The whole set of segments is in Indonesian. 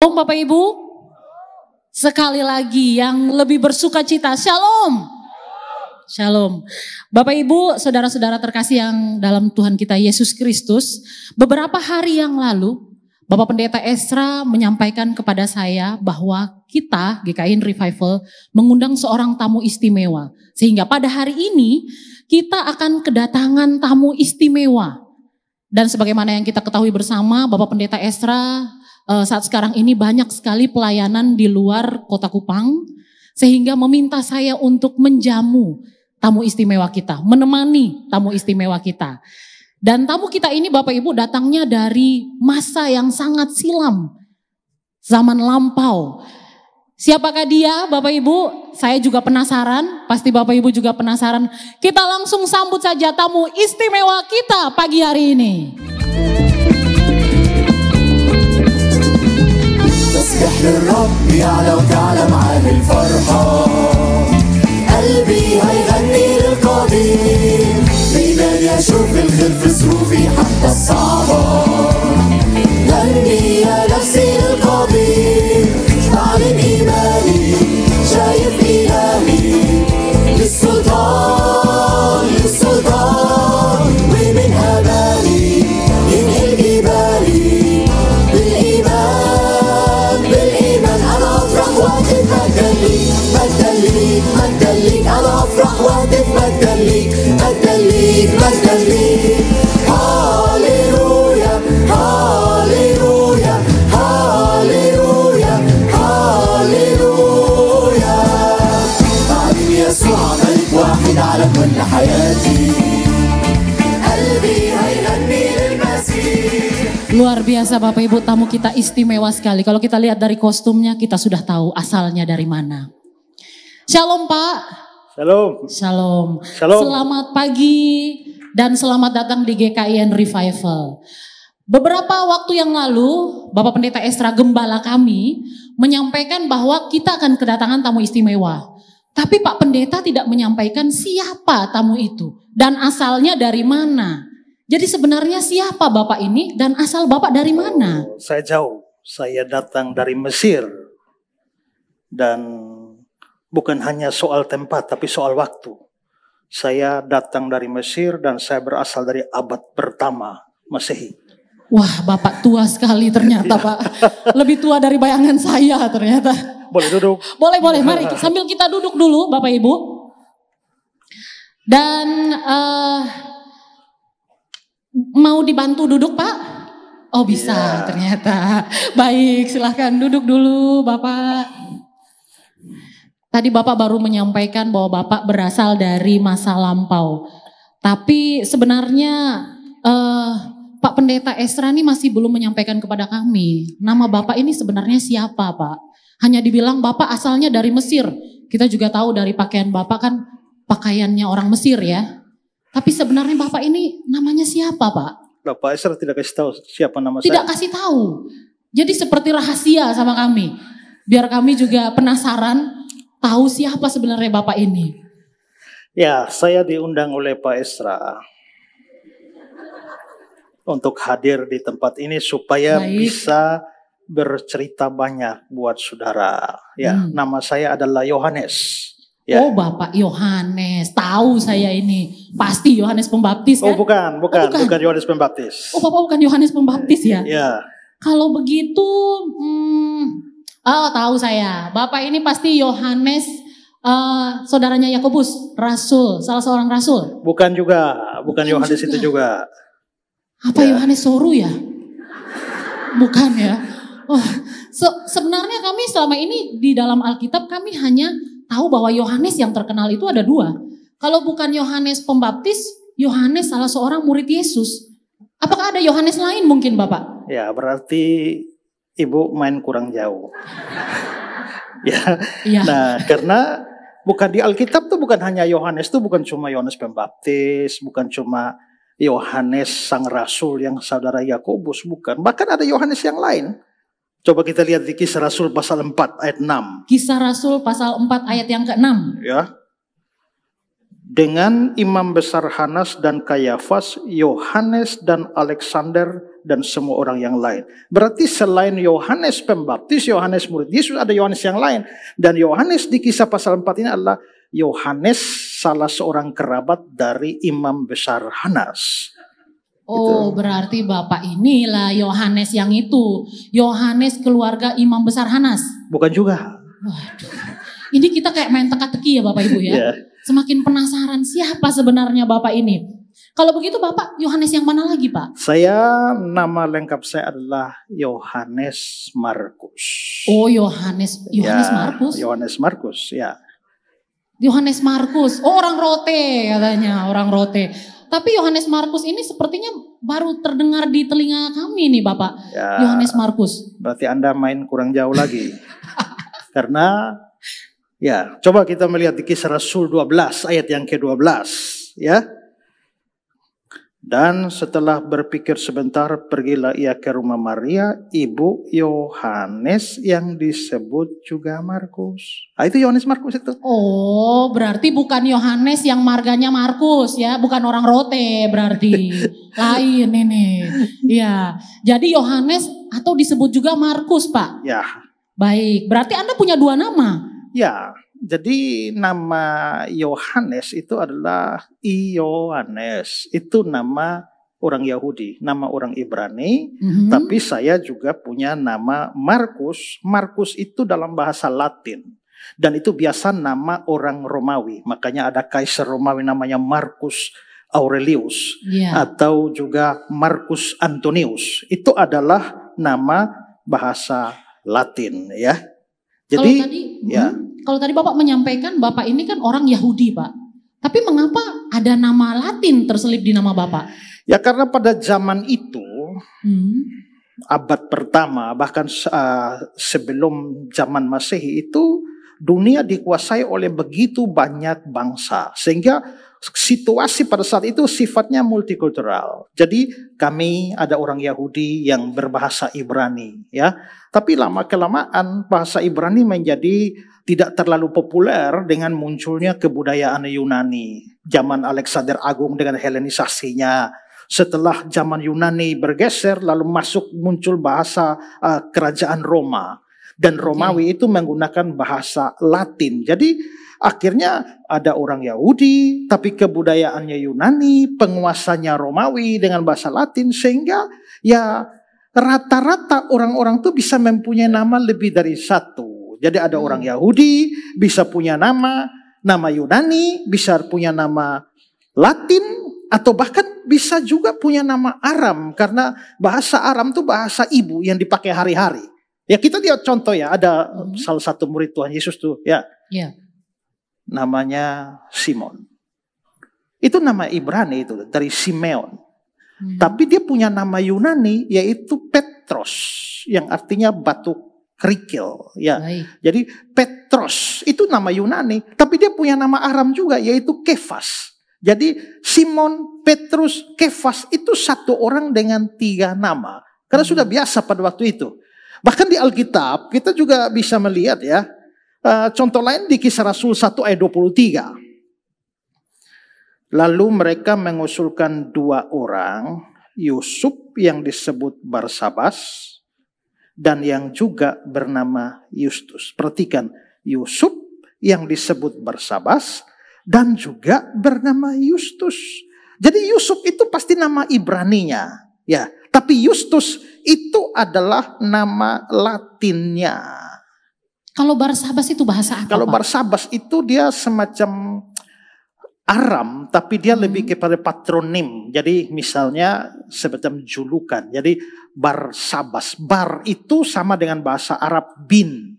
Shalom Bapak Ibu. Sekali lagi yang lebih bersuka cita, shalom. Shalom. Bapak Ibu, saudara-saudara terkasih yang dalam Tuhan kita Yesus Kristus. Beberapa hari yang lalu, Bapak Pendeta Esra menyampaikan kepada saya bahwa kita GKI Revival mengundang seorang tamu istimewa. Sehingga pada hari ini kita akan kedatangan tamu istimewa. Dan sebagaimana yang kita ketahui bersama, Bapak Pendeta Esra saat sekarang ini banyak sekali pelayanan di luar Kota Kupang, sehingga meminta saya untuk menjamu tamu istimewa kita, menemani tamu istimewa kita. Dan tamu kita ini Bapak Ibu datangnya dari masa yang sangat silam, zaman lampau. Siapakah dia Bapak Ibu? Saya juga penasaran, pasti Bapak Ibu juga penasaran. Kita langsung sambut saja tamu istimewa kita pagi hari ini. تسبح للرب يعلى وتعلى معاه الفرحة قلبي هيغني للقدير دايما يشوف الخير في ظروفي حتى الصعبة غني يا نفسي للقدير بعلن إيماني شايف إلهي للسلطان للسلطان ومن أماني ينقل جبالي بالإيمان بالإيمان أنا أفرح وأهتف مجدا ليك مجدا ليك مجدا ليك أنا أفرح وأهتف مجدا ليك مجدا ليك مجدا ليك هاليلويا هاليلويا هاليلويا هاليلويا بعلن يسوع ملك واحد على كل حياتي قلبي هيغني للمسيح. Luar biasa Bapak Ibu, tamu kita istimewa sekali. Kalau kita lihat dari kostumnya kita sudah tahu asalnya dari mana. Shalom Pak. Shalom. Shalom. Shalom. Selamat pagi dan selamat datang di GKI Revival. Beberapa waktu yang lalu Bapak Pendeta Esra Gembala kami menyampaikan bahwa kita akan kedatangan tamu istimewa. Tapi Pak Pendeta tidak menyampaikan siapa tamu itu dan asalnya dari mana. Jadi sebenarnya siapa Bapak ini dan asal Bapak dari mana? Saya jauh. Saya datang dari Mesir. Dan bukan hanya soal tempat tapi soal waktu. Saya datang dari Mesir dan saya berasal dari abad pertama Masehi. Wah, Bapak tua sekali ternyata Pak. Lebih tua dari bayangan saya ternyata. Boleh duduk? Boleh, mari sambil kita duduk dulu Bapak Ibu. Dan mau dibantu duduk Pak? Oh bisa ternyata. Baik, silahkan duduk dulu Bapak. Tadi Bapak baru menyampaikan bahwa Bapak berasal dari masa lampau. Tapi sebenarnya Pak Pendeta Esra ini masih belum menyampaikan kepada kami. Nama Bapak ini sebenarnya siapa Pak? Hanya dibilang Bapak asalnya dari Mesir. Kita juga tahu dari pakaian Bapak kan pakaiannya orang Mesir ya. Tapi sebenarnya Bapak ini namanya siapa Pak? Bapak Esra tidak kasih tahu siapa nama Tidak saya. kasih tahu. Jadi seperti rahasia sama kami. Biar kami juga penasaran tahu siapa sebenarnya Bapak ini. Ya, saya diundang oleh Pak Esra untuk hadir di tempat ini supaya Baik. bisa bercerita banyak buat saudara. Ya, nama saya adalah Yohanes. Ya. Oh Bapak Yohanes, tahu saya ini. Pasti Yohanes Pembaptis Oh kan? bukan Yohanes Pembaptis. Oh Bapak bukan Yohanes Pembaptis ya? Ya, Kalau begitu, tahu saya. Bapak ini pasti Yohanes, saudaranya Yakobus, Rasul, salah seorang Rasul. bukan Yohanes juga. itu juga. Apa Yohanes Soru ya? Bukan ya? Oh, sebenarnya kami selama ini di dalam Alkitab kami hanya tahu bahwa Yohanes yang terkenal itu ada dua. Kalau bukan Yohanes Pembaptis, Yohanes salah seorang murid Yesus. Apakah ada Yohanes lain mungkin Bapak? Ya, berarti Ibu main kurang jauh. Ya. Iya. Nah, karena bukan di Alkitab tuh bukan hanya Yohanes tuh bukan cuma Yohanes Pembaptis, bukan cuma Yohanes sang rasul yang saudara Yakobus, bukan. Bahkan ada Yohanes yang lain. Coba kita lihat di Kisah Rasul pasal 4 ayat 6. Kisah Rasul pasal 4 ayat yang ke-6. Ya. Dengan imam besar Hanas dan Kayafas, Yohanes dan Alexander dan semua orang yang lain. Berarti selain Yohanes Pembaptis, Yohanes murid Yesus, ada Yohanes yang lain. Dan Yohanes di Kisah pasal 4 ini adalah Yohanes salah seorang kerabat dari Imam Besar Hanas. Oh, berarti Bapak inilah Yohanes yang itu. Yohanes keluarga Imam Besar Hanas. Bukan juga. Waduh. Ini kita kayak main teka-teki ya Bapak Ibu ya. Yeah. Semakin penasaran siapa sebenarnya Bapak ini. Kalau begitu Bapak Yohanes yang mana lagi Pak? Saya, nama lengkap saya adalah Yohanes Markus. Oh, Yohanes Markus. Yohanes Markus, ya. Yohanes Markus. Oh, orang Rote katanya, orang Rote. Tapi Yohanes Markus ini sepertinya baru terdengar di telinga kami nih Bapak. Ya, Yohanes Markus. Berarti Anda main kurang jauh lagi. Karena ya, coba kita melihat di Kisah Rasul 12 ayat yang ke-12 ya. Dan setelah berpikir sebentar, pergilah ia ke rumah Maria, ibu Yohanes yang disebut juga Markus. Nah, itu Yohanes Markus itu. Oh, berarti bukan Yohanes yang marganya Markus ya, bukan orang Rote berarti. Lain ini. Ya, jadi Yohanes atau disebut juga Markus, Pak. Ya. Baik, berarti Anda punya dua nama. Ya, jadi nama Yohanes itu adalah Ioannes. Itu nama orang Yahudi, nama orang Ibrani. Tapi saya juga punya nama Markus. Markus itu dalam bahasa Latin. Dan itu biasa nama orang Romawi. Makanya ada kaisar Romawi namanya Marcus Aurelius. Atau juga Marcus Antonius. Itu adalah nama bahasa Latin ya. Jadi kalau tadi Bapak menyampaikan Bapak ini kan orang Yahudi Pak. Tapi mengapa ada nama Latin terselip di nama Bapak? Ya karena pada zaman itu abad pertama bahkan sebelum zaman Masehi itu dunia dikuasai oleh begitu banyak bangsa. Sehingga situasi pada saat itu sifatnya multikultural. Jadi kami ada orang Yahudi yang berbahasa Ibrani ya. Tapi lama-kelamaan bahasa Ibrani menjadi tidak terlalu populer dengan munculnya kebudayaan Yunani. Zaman Alexander Agung dengan Helenisasinya. Setelah zaman Yunani bergeser lalu muncul bahasa kerajaan Roma. Dan Romawi itu menggunakan bahasa Latin. Jadi akhirnya ada orang Yahudi tapi kebudayaannya Yunani, penguasanya Romawi dengan bahasa Latin. Sehingga ya rata-rata orang-orang tuh bisa mempunyai nama lebih dari satu. Jadi ada orang Yahudi bisa punya nama Yunani, bisa punya nama Latin, atau bahkan bisa juga punya nama Aram. Karena bahasa Aram itu bahasa ibu yang dipakai hari-hari. Ya kita lihat contoh ya, ada salah satu murid Tuhan Yesus tuh ya. Namanya Simon. Itu nama Ibrani itu dari Simeon. Tapi dia punya nama Yunani yaitu Petros yang artinya batu kerikil ya. Jadi Petros itu nama Yunani, tapi dia punya nama Aram juga yaitu Kefas. Jadi Simon, Petrus, Kefas itu satu orang dengan 3 nama. Karena sudah biasa pada waktu itu. Bahkan di Alkitab kita juga bisa melihat ya. Contoh lain di Kisah Rasul 1 ayat 23. Lalu mereka mengusulkan 2 orang, Yusuf yang disebut Barsabas dan yang juga bernama Justus. Perhatikan, Yusuf yang disebut Barsabas dan juga bernama Justus. Jadi Yusuf itu pasti nama Ibraninya, ya. Tapi Justus itu adalah nama Latinnya. Kalau Barsabas itu bahasa apa? Kalau Barsabas itu dia semacam Aram, tapi dia lebih kepada patronim. Jadi misalnya semacam julukan. Jadi Barsabas. Bar itu sama dengan bahasa Arab bin.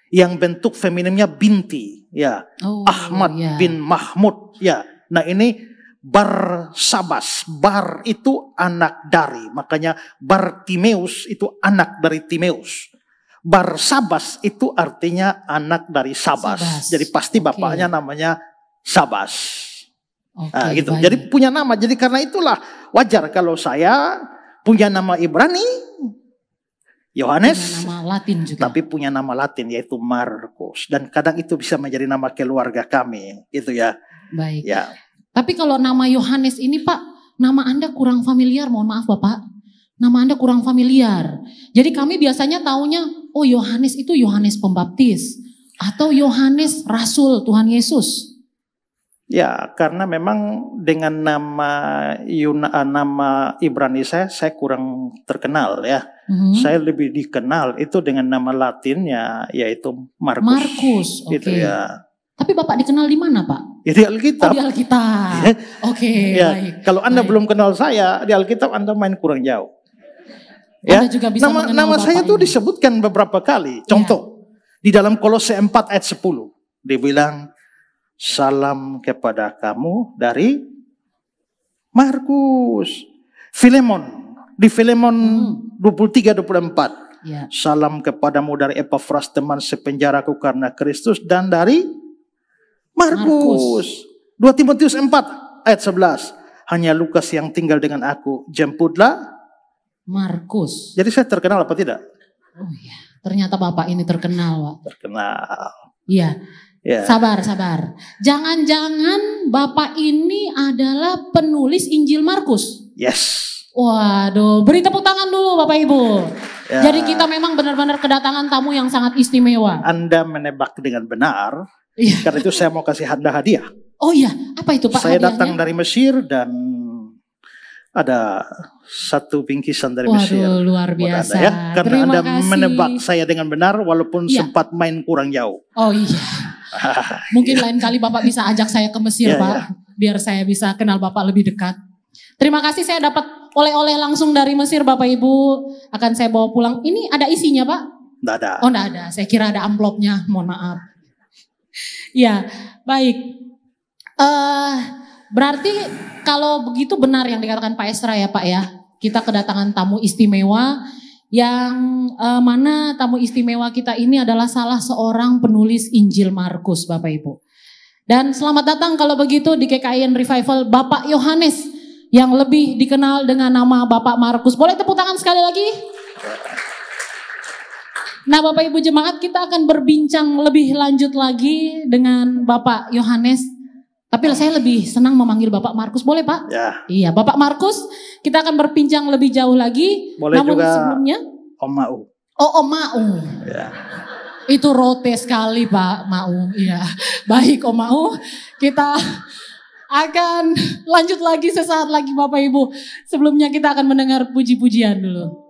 Yang bentuk feminimnya binti. Ya. Ahmad bin Mahmud. Ya. Nah ini Barsabas. Bar itu anak dari. Makanya Bartimeus itu anak dari Timeus. Barsabas itu artinya anak dari Sabas. Jadi pasti bapaknya namanya Sabas. Gitu. Baik. Jadi punya nama. Jadi karena itulah wajar kalau saya punya nama Ibrani, Yohanes, nama Latin juga. Tapi punya nama Latin yaitu Markus. Dan kadang itu bisa menjadi nama keluarga kami, gitu ya. Baik. Ya. Tapi kalau nama Yohanes ini Pak, nama Anda kurang familiar, mohon maaf Bapak. Nama Anda kurang familiar. Jadi kami biasanya taunya, oh Yohanes itu Yohanes Pembaptis. Atau Yohanes Rasul Tuhan Yesus. Ya, karena memang dengan nama Ibrani saya kurang terkenal ya. Saya lebih dikenal itu dengan nama Latinnya yaitu Markus. Markus, oke. Itu ya. Tapi Bapak dikenal di mana, Pak? Ya, di Alkitab. Oh, di Alkitab. Oke, Ya, baik. kalau Anda Baik. belum kenal saya di Alkitab, Anda main kurang jauh. Anda juga bisa mengenal nama Bapak saya ini. tuh disebutkan beberapa kali. Contoh, di dalam Kolose 4 ayat 10, dibilang salam kepada kamu dari Markus. Filemon, di Filemon 23-24. Ya. Salam kepadamu dari Epafras, teman sepenjaraku karena Kristus, dan dari Markus. 2 Timotius 4 ayat 11. Hanya Lukas yang tinggal dengan aku, jemputlah Markus. Jadi saya terkenal apa tidak? Oh iya, ternyata Bapak ini terkenal, Pak. Terkenal. Iya. Ya. Sabar. Jangan-jangan Bapak ini adalah penulis Injil Markus. Yes. Waduh, beri tepuk tangan dulu Bapak Ibu. Ya. Jadi kita memang benar-benar kedatangan tamu yang sangat istimewa. Anda menebak dengan benar. Iya. Karena itu saya mau kasih Anda hadiah. Oh iya, apa itu Pak Saya hadiahnya? datang dari Mesir dan ada satu bingkisan dari Mesir. Waduh, luar buat biasa. Anda, ya. Karena Terima Anda kasih. menebak saya dengan benar walaupun Iya. sempat main kurang jauh. Oh iya. Mungkin lain kali Bapak bisa ajak saya ke Mesir, Iya, Pak. iya. Biar saya bisa kenal Bapak lebih dekat. Terima kasih, saya dapat oleh-oleh langsung dari Mesir Bapak Ibu. Akan saya bawa pulang. Ini ada isinya Pak? Tidak ada. Oh enggak ada, saya kira ada amplopnya, mohon maaf. Ya, baik. Berarti kalau begitu benar yang dikatakan Pak Esra ya Pak ya. Kita kedatangan tamu istimewa yang mana tamu istimewa kita ini adalah salah seorang penulis Injil Markus Bapak Ibu. Dan selamat datang kalau begitu di KKIN Revival Bapak Yohanes yang lebih dikenal dengan nama Bapak Markus. Boleh tepuk tangan sekali lagi? Nah Bapak Ibu jemaat, kita akan berbincang lebih lanjut lagi dengan Bapak Yohanes. Tapi saya lebih senang memanggil Bapak Markus, boleh Pak? Ya. Iya Bapak Markus, kita akan berbincang lebih jauh lagi. Boleh Namun juga sebelumnya, Om Mau. oh Om Mau. Ya. Itu rote sekali Pak Mau. Iya, baik Om Mau. Kita akan lanjut lagi sesaat lagi Bapak Ibu. Sebelumnya kita akan mendengar puji-pujian dulu.